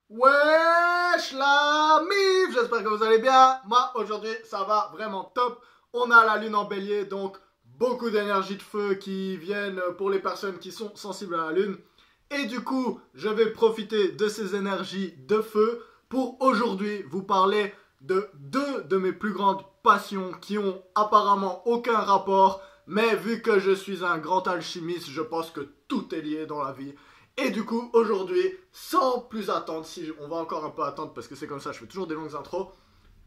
Wesh la mif, j'espère que vous allez bien. Moi aujourd'hui ça va vraiment top. On a la lune en bélier, donc beaucoup d'énergie de feu qui viennent pour les personnes qui sont sensibles à la lune. Et du coup je vais profiter de ces énergies de feu pour aujourd'hui vous parler de deux de mes plus grandes passions qui ont apparemment aucun rapport. Mais vu que je suis un grand alchimiste, je pense que tout est lié dans la vie. Et du coup, aujourd'hui, sans plus attendre, si on va encore un peu attendre parce que c'est comme ça, je fais toujours des longues intros.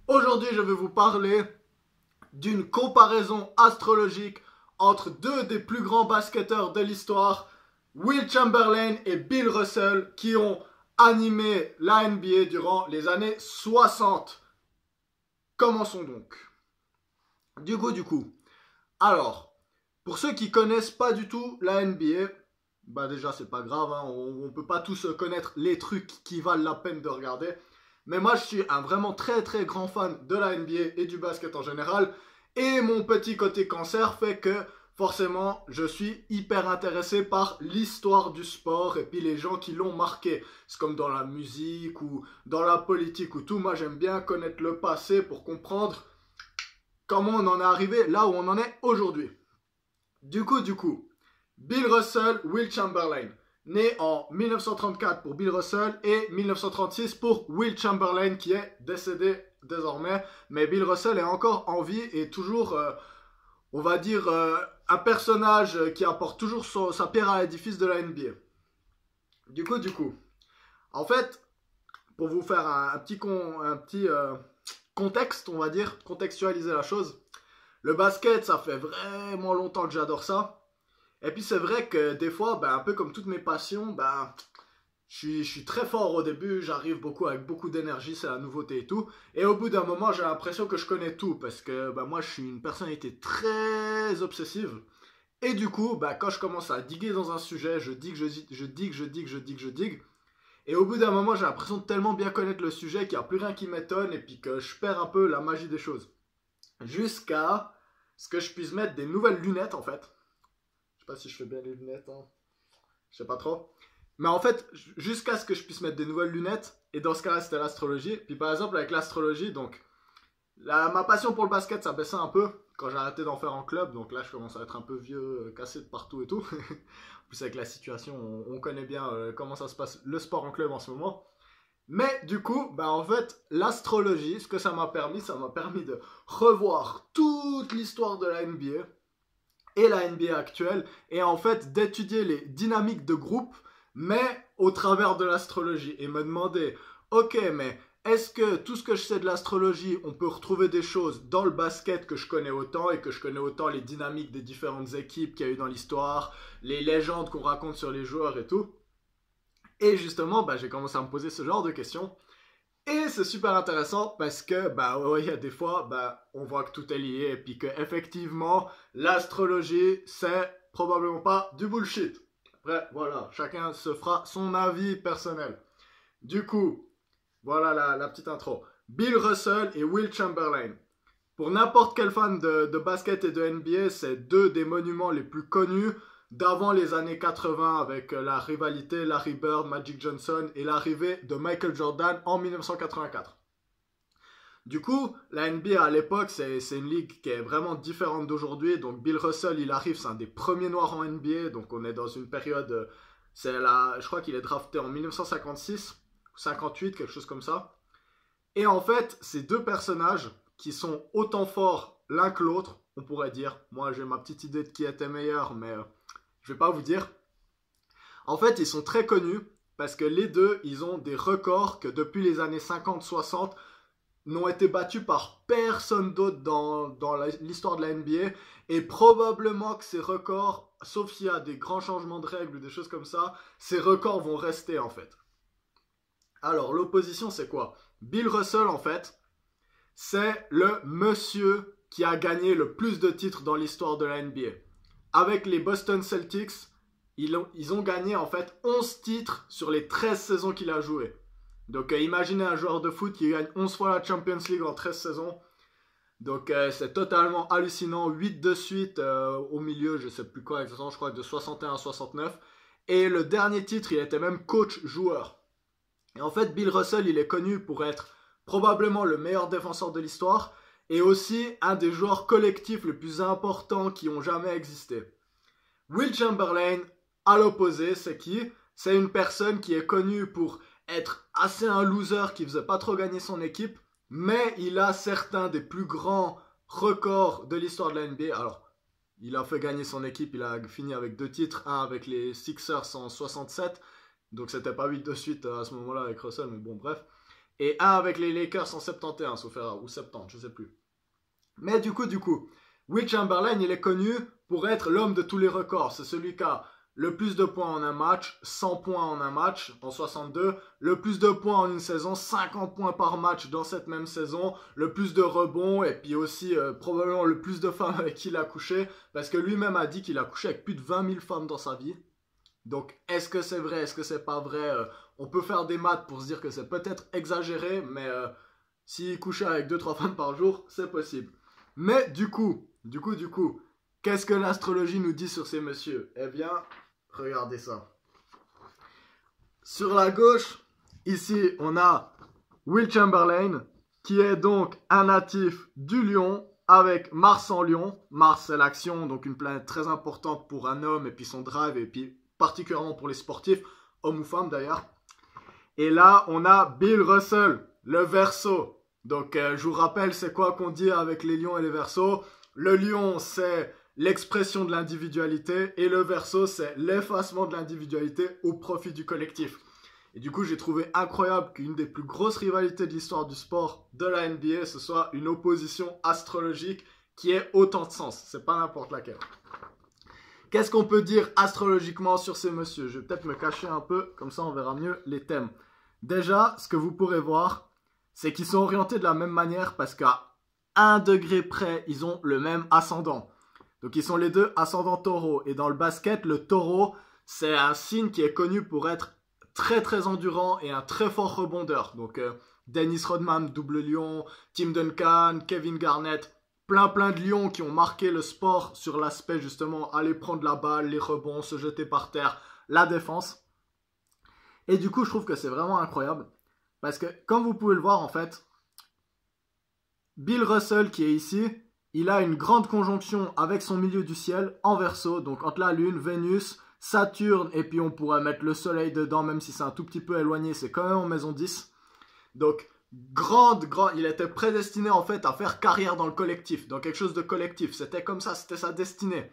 Aujourd'hui, je vais vous parler d'une comparaison astrologique entre deux des plus grands basketteurs de l'histoire, Will Chamberlain et Bill Russell, qui ont animé la NBA durant les années 60. Commençons donc. Du coup. Alors, pour ceux qui connaissent pas du tout la NBA, bah déjà c'est pas grave, hein, on peut pas tous connaître les trucs qui valent la peine de regarder. Mais moi je suis un vraiment très très grand fan de la NBA et du basket en général. Et mon petit côté cancer fait que forcément je suis hyper intéressé par l'histoire du sport et puis les gens qui l'ont marqué. C'est comme dans la musique ou dans la politique ou tout. Moi j'aime bien connaître le passé pour comprendre comment on en est arrivé là où on en est aujourd'hui. Du coup, Bill Russell, Will Chamberlain. Né en 1934 pour Bill Russell et 1936 pour Will Chamberlain qui est décédé désormais. Mais Bill Russell est encore en vie et toujours, on va dire, un personnage qui apporte toujours sa pierre à l'édifice de la NBA. Du coup. En fait, pour vous faire un petit contexte, on va dire, contextualiser la chose. Le basket, ça fait vraiment longtemps que j'adore ça. Et puis c'est vrai que des fois, un peu comme toutes mes passions, je suis très fort au début, j'arrive beaucoup avec beaucoup d'énergie, c'est la nouveauté et tout. Et au bout d'un moment, j'ai l'impression que je connais tout parce que moi, je suis une personnalité très obsessive. Et du coup, quand je commence à diguer dans un sujet, je digue, je digue. Et au bout d'un moment, j'ai l'impression de tellement bien connaître le sujet qu'il n'y a plus rien qui m'étonne et puis que je perds un peu la magie des choses. Jusqu'à ce que je puisse mettre des nouvelles lunettes en fait. Je sais pas si je fais bien les lunettes, hein. Je sais pas trop. Mais en fait, jusqu'à ce que je puisse mettre des nouvelles lunettes, et dans ce cas-là, c'était l'astrologie. Puis par exemple, avec l'astrologie, donc, ma passion pour le basket, ça baissait un peu quand j'ai arrêté d'en faire en club. Donc là, je commence à être un peu vieux, cassé de partout et tout. En plus, avec la situation, on connaît bien comment ça se passe le sport en club en ce moment. Mais du coup, en fait, l'astrologie, ce que ça m'a permis de revoir toute l'histoire de la NBA et la NBA actuelle, et en fait d'étudier les dynamiques de groupe, mais au travers de l'astrologie, et me demander, ok, mais est-ce que tout ce que je sais de l'astrologie, on peut retrouver des choses dans le basket que je connais autant, et que je connais autant les dynamiques des différentes équipes qu'il y a eu dans l'histoire, les légendes qu'on raconte sur les joueurs et tout. Et justement, j'ai commencé à me poser ce genre de questions. Et c'est super intéressant parce que, ouais, il y a des fois, on voit que tout est lié et puis que, effectivement, l'astrologie, c'est probablement pas du bullshit. Après, voilà, chacun se fera son avis personnel. Du coup, voilà la petite intro. Bill Russell et Will Chamberlain. Pour n'importe quel fan de basket et de NBA, c'est deux des monuments les plus connus d'avant les années 80 avec la rivalité Larry Bird, Magic Johnson et l'arrivée de Michael Jordan en 1984. Du coup, la NBA à l'époque, c'est une ligue qui est vraiment différente d'aujourd'hui. Donc Bill Russell, il arrive, c'est un des premiers noirs en NBA. Donc on est dans une période, je crois qu'il est drafté en 1956, 58, quelque chose comme ça. Et en fait, ces deux personnages qui sont autant forts l'un que l'autre, on pourrait dire. Moi, j'ai ma petite idée de qui était meilleur, mais je vais pas vous dire. En fait, ils sont très connus parce que les deux, ils ont des records que depuis les années 50-60 n'ont été battus par personne d'autre dans l'histoire de la NBA. Et probablement que ces records, sauf s'il y a des grands changements de règles ou des choses comme ça, ces records vont rester en fait. Alors, l'opposition, c'est quoi? Bill Russell, en fait, c'est le monsieur qui a gagné le plus de titres dans l'histoire de la NBA. Avec les Boston Celtics, ils ont gagné en fait 11 titres sur les 13 saisons qu'il a joué. Donc imaginez un joueur de foot qui gagne 11 fois la Champions League en 13 saisons. Donc c'est totalement hallucinant. 8 de suite au milieu, je ne sais plus quoi exactement, je crois de 61 à 69. Et le dernier titre, il était même coach-joueur. Et en fait, Bill Russell, il est connu pour être probablement le meilleur défenseur de l'histoire et aussi un des joueurs collectifs les plus importants qui ont jamais existé. Will Chamberlain, à l'opposé, c'est qui? C'est une personne qui est connue pour être assez un loser, qui faisait pas trop gagner son équipe, mais il a certains des plus grands records de l'histoire de la NBA. Alors, il a fait gagner son équipe, il a fini avec 2 titres, un avec les Sixers en 67, donc c'était pas 8 de suite à ce moment-là avec Russell, mais bon, bref. Et un avec les Lakers en 71, sauf erreur, ou 70, je sais plus. Mais du coup, Will Chamberlain, il est connu pour être l'homme de tous les records. C'est celui qui a le plus de points en un match, 100 points en un match en 62, le plus de points en une saison, 50 points par match dans cette même saison, le plus de rebonds et puis aussi probablement le plus de femmes avec qui il a couché, parce que lui-même a dit qu'il a couché avec plus de 20 000 femmes dans sa vie. Donc est-ce que c'est vrai, est-ce que c'est pas vrai? On peut faire des maths pour se dire que c'est peut-être exagéré, mais s'il couchait avec 2-3 femmes par jour, c'est possible. Mais du coup, qu'est-ce que l'astrologie nous dit sur ces messieurs? Eh bien, regardez ça. Sur la gauche, ici, on a Will Chamberlain, qui est donc un natif du Lion, avec Mars en Lion. Mars, c'est l'action, donc une planète très importante pour un homme, et puis son drive, et puis particulièrement pour les sportifs, hommes ou femmes d'ailleurs. Et là, on a Bill Russell, le Verseau. Donc, je vous rappelle, c'est quoi qu'on dit avec les lions et les Verseaux? Le lion, c'est l'expression de l'individualité et le Verseau, c'est l'effacement de l'individualité au profit du collectif. Et du coup, j'ai trouvé incroyable qu'une des plus grosses rivalités de l'histoire du sport de la NBA, ce soit une opposition astrologique qui ait autant de sens. C'est pas n'importe laquelle. Qu'est-ce qu'on peut dire astrologiquement sur ces messieurs? Je vais peut-être me cacher un peu, comme ça on verra mieux les thèmes. Déjà, ce que vous pourrez voir, c'est qu'ils sont orientés de la même manière parce qu'à 1 degré près, ils ont le même ascendant. Donc ils sont les deux ascendants taureau. Et dans le basket, le taureau, c'est un signe qui est connu pour être très très endurant et un très fort rebondeur. Donc Dennis Rodman, double lion, Tim Duncan, Kevin Garnett, plein de lions qui ont marqué le sport sur l'aspect justement aller prendre la balle, les rebonds, se jeter par terre, la défense. Et du coup, je trouve que c'est vraiment incroyable. Parce que, comme vous pouvez le voir, en fait, Bill Russell, qui est ici, il a une grande conjonction avec son milieu du ciel en Verseau, donc entre la Lune, Vénus, Saturne, et puis on pourrait mettre le Soleil dedans, même si c'est un tout petit peu éloigné, c'est quand même en maison 10. Donc, il était prédestiné en fait à faire carrière dans le collectif, dans quelque chose de collectif. C'était comme ça, c'était sa destinée.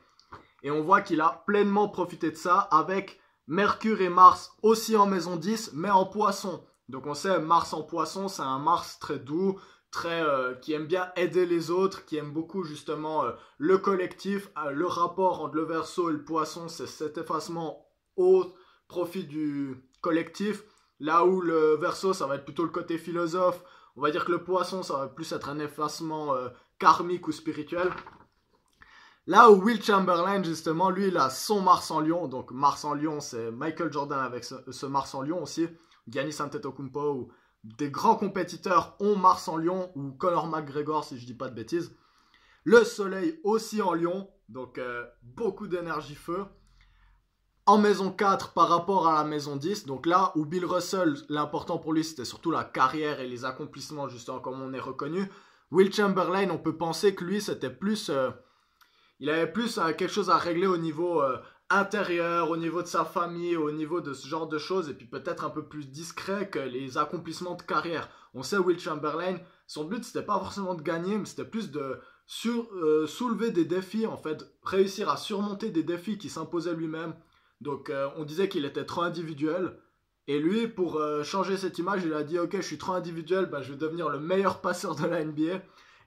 Et on voit qu'il a pleinement profité de ça avec Mercure et Mars aussi en maison 10, mais en Poisson. Donc on sait, Mars en Poisson, c'est un Mars très doux, qui aime bien aider les autres, qui aime beaucoup justement le collectif. Le rapport entre le Verseau et le Poisson, c'est cet effacement au profit du collectif. Là où le Verseau, ça va être plutôt le côté philosophe. On va dire que le Poisson, ça va plus être un effacement karmique ou spirituel. Là où Will Chamberlain, justement, lui, il a son Mars en Lion. Donc Mars en Lion, c'est Michael Jordan avec ce Mars en Lion aussi. Giannis Antetokounmpo, ou des grands compétiteurs ont Mars en Lion, ou Conor McGregor, si je dis pas de bêtises. Le Soleil aussi en Lion, donc beaucoup d'énergie feu. En maison 4 par rapport à la maison 10, donc là où Bill Russell, l'important pour lui, c'était surtout la carrière et les accomplissements, justement, comme on est reconnu. Will Chamberlain, on peut penser que lui, c'était plus... il avait plus quelque chose à régler au niveau intérieur, au niveau de sa famille, au niveau de ce genre de choses, et puis peut-être un peu plus discret que les accomplissements de carrière. On sait Will Chamberlain, son but c'était pas forcément de gagner, mais c'était plus de soulever des défis, en fait, réussir à surmonter des défis qui s'imposaient lui-même. Donc on disait qu'il était trop individuel, et lui, pour changer cette image, il a dit ok, je suis trop individuel, je vais devenir le meilleur passeur de la NBA,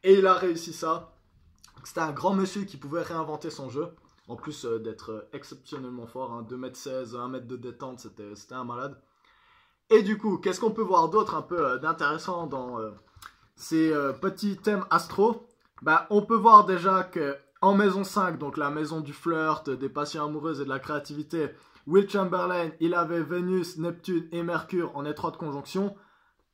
et il a réussi ça. C'était un grand monsieur qui pouvait réinventer son jeu. En plus d'être exceptionnellement fort, hein, 2m16, 1 m de détente, c'était un malade. Et du coup, qu'est-ce qu'on peut voir d'autre un peu d'intéressant dans ces petits thèmes astro? On peut voir déjà que en maison 5, donc la maison du flirt, des passions amoureuses et de la créativité, Will Chamberlain, il avait Vénus, Neptune et Mercure en étroite conjonction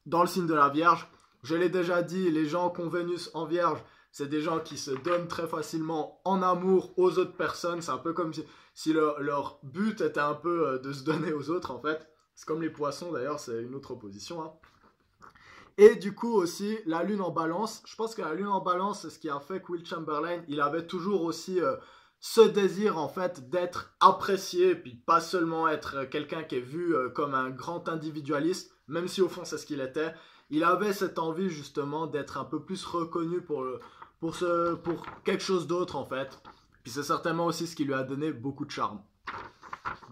dans le signe de la Vierge. Je l'ai déjà dit, les gens qui ont Vénus en Vierge, c'est des gens qui se donnent très facilement en amour aux autres personnes. C'est un peu comme si leur but était un peu de se donner aux autres, en fait. C'est comme les poissons d'ailleurs, c'est une autre opposition. Hein. Et du coup aussi, la lune en balance. Je pense que la lune en balance, c'est ce qui a fait que Will Chamberlain, il avait toujours aussi ce désir en fait d'être apprécié, puis pas seulement être quelqu'un qui est vu comme un grand individualiste, même si au fond c'est ce qu'il était. Il avait cette envie justement d'être un peu plus reconnu pour quelque chose d'autre en fait. Puis c'est certainement aussi ce qui lui a donné beaucoup de charme.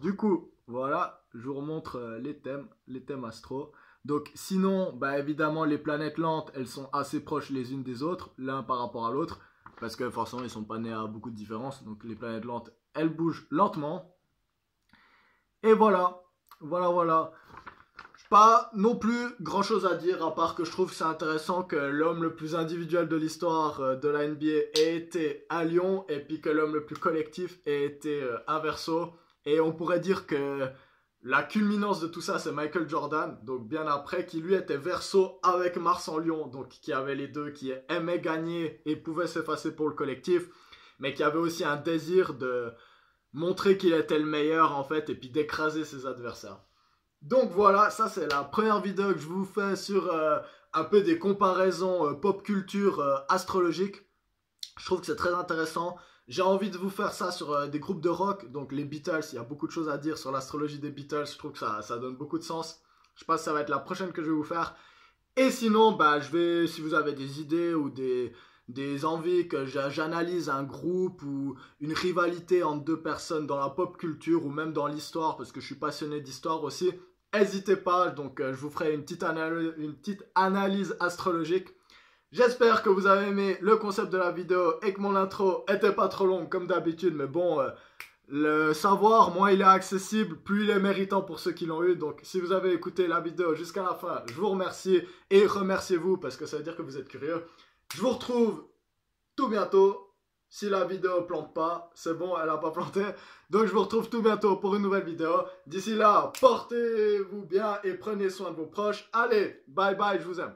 Du coup, voilà, je vous remontre les thèmes astro. Donc sinon, bah évidemment, les planètes lentes, elles sont assez proches les unes des autres, l'un par rapport à l'autre, parce que forcément, ils sont pas nés à beaucoup de différences. Donc les planètes lentes, elles bougent lentement. Et voilà, voilà. Pas non plus grand chose à dire, à part que je trouve que c'est intéressant que l'homme le plus individuel de l'histoire de la NBA ait été à Lyon, et puis que l'homme le plus collectif ait été à Verseau. Et on pourrait dire que la culminance de tout ça, c'est Michael Jordan, donc bien après, qui lui était Verseau avec Mars en Lyon, donc qui avait les deux, qui aimait gagner et pouvait s'effacer pour le collectif, mais qui avait aussi un désir de montrer qu'il était le meilleur en fait, et puis d'écraser ses adversaires. Donc voilà, ça c'est la première vidéo que je vous fais sur un peu des comparaisons pop culture astrologiques. Je trouve que c'est très intéressant. J'ai envie de vous faire ça sur des groupes de rock, donc les Beatles, il y a beaucoup de choses à dire sur l'astrologie des Beatles, je trouve que ça donne beaucoup de sens. Je pense que ça va être la prochaine que je vais vous faire. Et sinon, bah, si vous avez des idées ou des envies que j'analyse un groupe ou une rivalité entre deux personnes dans la pop culture ou même dans l'histoire, parce que je suis passionné d'histoire aussi, n'hésitez pas, donc je vous ferai une petite analyse astrologique. J'espère que vous avez aimé le concept de la vidéo et que mon intro était pas trop longue comme d'habitude, mais bon, le savoir, moins il est accessible, plus il est méritant pour ceux qui l'ont eu. Donc si vous avez écouté la vidéo jusqu'à la fin, je vous remercie et remerciez-vous parce que ça veut dire que vous êtes curieux. Je vous retrouve tout bientôt. Si la vidéo plante pas, c'est bon, elle n'a pas planté. Donc je vous retrouve tout bientôt pour une nouvelle vidéo. D'ici là, portez-vous bien et prenez soin de vos proches. Allez, bye bye, je vous aime.